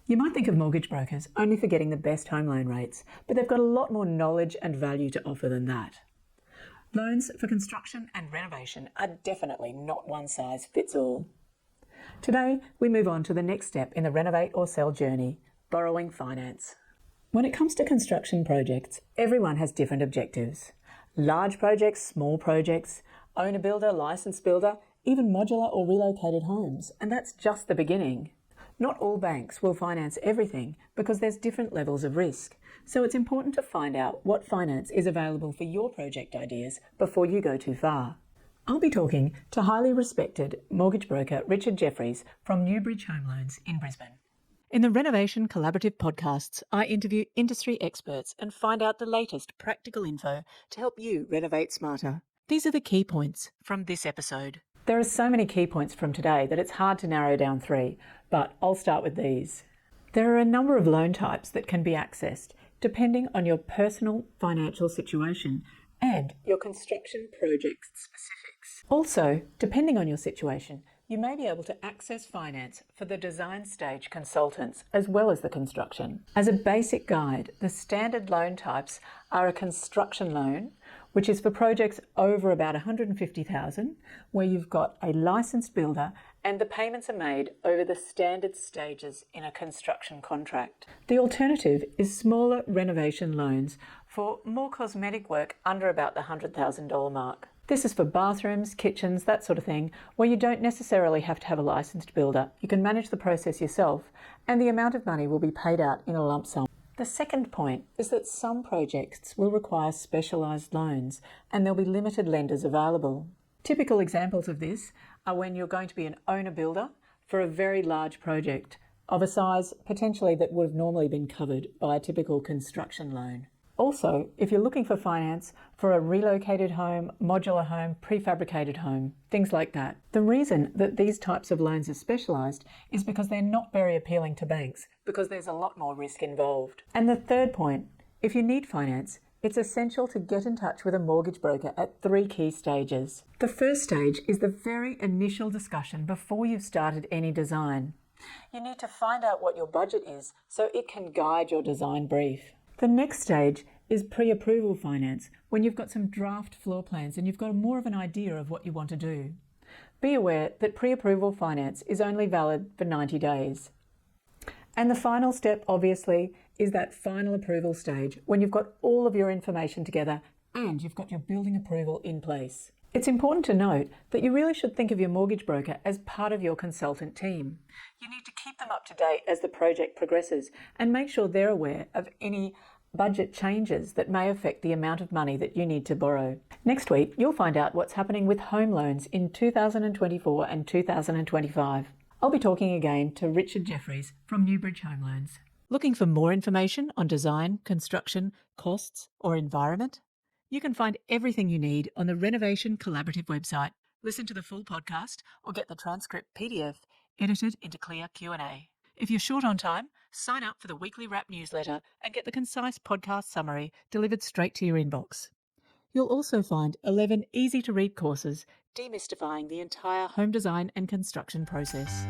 You might think of mortgage brokers only for getting the best home loan rates, but they've got a lot more knowledge and value to offer than that. Loans for construction and renovation are definitely not one size fits all. Today, we move on to the next step in the renovate or sell journey, borrowing finance. When it comes to construction projects, everyone has different objectives. Large projects, small projects, owner-builder, licensed builder, even modular or relocated homes, and that's just the beginning. Not all banks will finance everything because there's different levels of risk, so it's important to find out what finance is available for your project ideas before you go too far. I'll be talking to highly respected mortgage broker Richard Jefferies from Newbridge Home Loans in Brisbane. In the Renovation Collaborative podcasts, I interview industry experts and find out the latest practical info to help you renovate smarter. These are the key points from this episode. There are so many key points from today that it's hard to narrow down 3, but I'll start with these. There are a number of loan types that can be accessed depending on your personal financial situation and your construction project specifics. Also, depending on your situation, you may be able to access finance for the design stage consultants as well as the construction. As a basic guide, the standard loan types are a construction loan, which is for projects over about $150,000, where you've got a licensed builder and the payments are made over the standard stages in a construction contract. The alternative is smaller renovation loans for more cosmetic work under about the $100,000 mark. This is for bathrooms, kitchens, that sort of thing, where you don't necessarily have to have a licensed builder. You can manage the process yourself, and the amount of money will be paid out in a lump sum. The second point is that some projects will require specialised loans and there'll be limited lenders available. Typical examples of this are when you're going to be an owner-builder for a very large project of a size potentially that would have normally been covered by a typical construction loan. Also, if you're looking for finance for a relocated home, modular home, prefabricated home, things like that. The reason that these types of loans are specialised is because they're not very appealing to banks because there's a lot more risk involved. And the third point, if you need finance, it's essential to get in touch with a mortgage broker at 3 key stages. The first stage is the very initial discussion before you've started any design. You need to find out what your budget is so it can guide your design brief. The next stage is pre-approval finance, when you've got some draft floor plans and you've got more of an idea of what you want to do. Be aware that pre-approval finance is only valid for 90 days. And the final step, obviously, is that final approval stage, when you've got all of your information together and you've got your building approval in place. It's important to note that you really should think of your mortgage broker as part of your consultant team. You need to keep them up to date as the project progresses and make sure they're aware of any budget changes that may affect the amount of money that you need to borrow. Next week, you'll find out what's happening with home loans in 2024 and 2025. I'll be talking again to Richard Jefferies from Newbridge Home Loans. Looking for more information on design, construction, costs, or environment? You can find everything you need on the Renovation Collaborative website. Listen to the full podcast or get the transcript PDF edited into clear Q&A. If you're short on time, sign up for the weekly wrap newsletter and get the concise podcast summary delivered straight to your inbox. You'll also find 11 easy-to-read courses demystifying the entire home design and construction process.